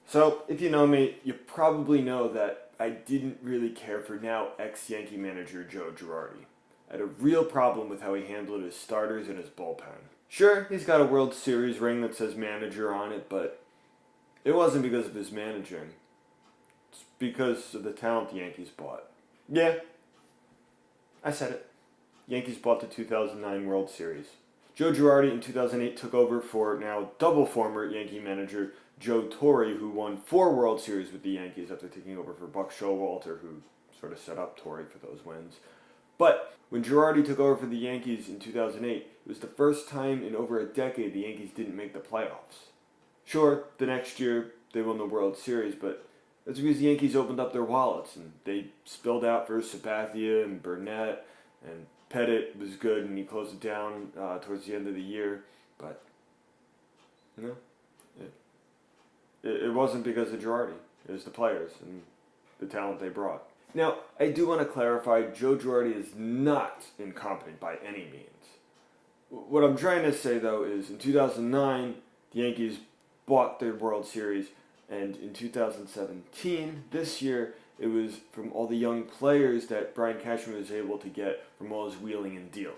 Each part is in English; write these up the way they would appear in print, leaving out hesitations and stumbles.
So, if you know me, you probably know that I didn't really care for now ex-Yankee manager Joe Girardi. I had a real problem with how he handled his starters and his bullpen. Sure, he's got a World Series ring that says manager on it, but it wasn't because of his managing. It's because of the talent the Yankees bought. Yeah, I said it. Yankees bought the 2009 World Series. Joe Girardi in 2008 took over for now double former Yankee manager Joe Torre, who won 4 World Series with the Yankees after taking over for Buck Showalter, who sort of set up Torre for those wins. But when Girardi took over for the Yankees in 2008, it was the first time in over a decade the Yankees didn't make the playoffs. Sure, the next year they won the World Series, but that's because the Yankees opened up their wallets and they spilled out for Sabathia and Burnett, and Pettit was good and he closed it down towards the end of the year. But it wasn't because of Girardi. It was the players and the talent they brought. Now, I do want to clarify, Joe Girardi is not incompetent by any means. What I'm trying to say, though, is in 2009, the Yankees bought their World Series, and in 2017, this year, it was from all the young players that Brian Cashman was able to get from all his wheeling and dealing.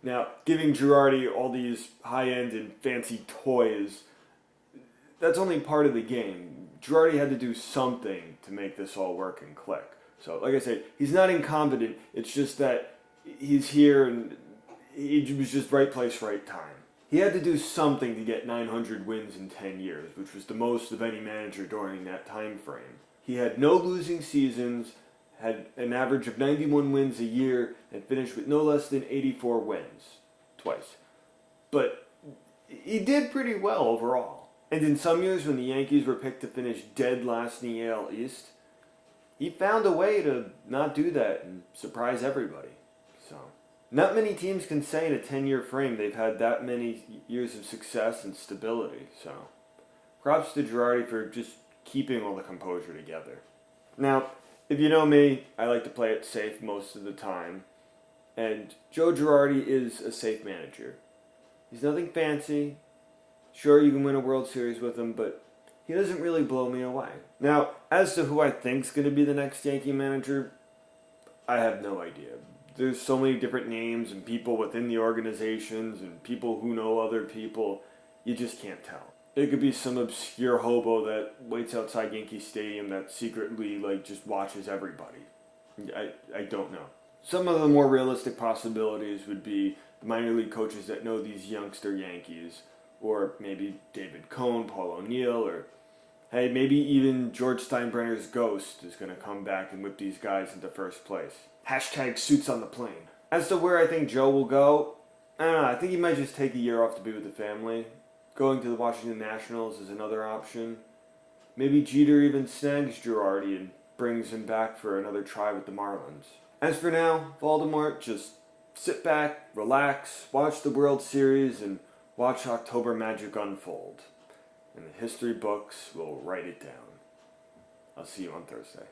Now, giving Girardi all these high-end and fancy toys, that's only part of the game. Girardi had to do something to make this all work and click. So, like I said, he's not incompetent. It's just that he's here and he was just right place, right time. He had to do something to get 900 wins in 10 years, which was the most of any manager during that time frame. He had no losing seasons, had an average of 91 wins a year, and finished with no less than 84 wins. Twice. But he did pretty well overall. And in some years when the Yankees were picked to finish dead last in the AL East, he found a way to not do that and surprise everybody. So, not many teams can say in a 10-year frame they've had that many years of success and stability. So, props to Girardi for just keeping all the composure together. Now, if you know me, I like to play it safe most of the time. And Joe Girardi is a safe manager. He's nothing fancy. Sure, you can win a World Series with him, but he doesn't really blow me away. Now, as to who I think's going to be the next Yankee manager, I have no idea. There's so many different names and people within the organizations and people who know other people, you just can't tell. It could be some obscure hobo that waits outside Yankee Stadium that secretly, just watches everybody. I don't know. Some of the more realistic possibilities would be the minor league coaches that know these youngster Yankees, or maybe David Cohn, Paul O'Neill, or hey, maybe even George Steinbrenner's ghost is going to come back and whip these guys into first place. Hashtag suits on the plane. As to where I think Joe will go, I don't know, I think he might just take a year off to be with the family. Going to the Washington Nationals is another option. Maybe Jeter even snags Girardi and brings him back for another try with the Marlins. As for now, Voldemort, just sit back, relax, watch the World Series, and watch October magic unfold. And the history books will write it down. I'll see you on Thursday.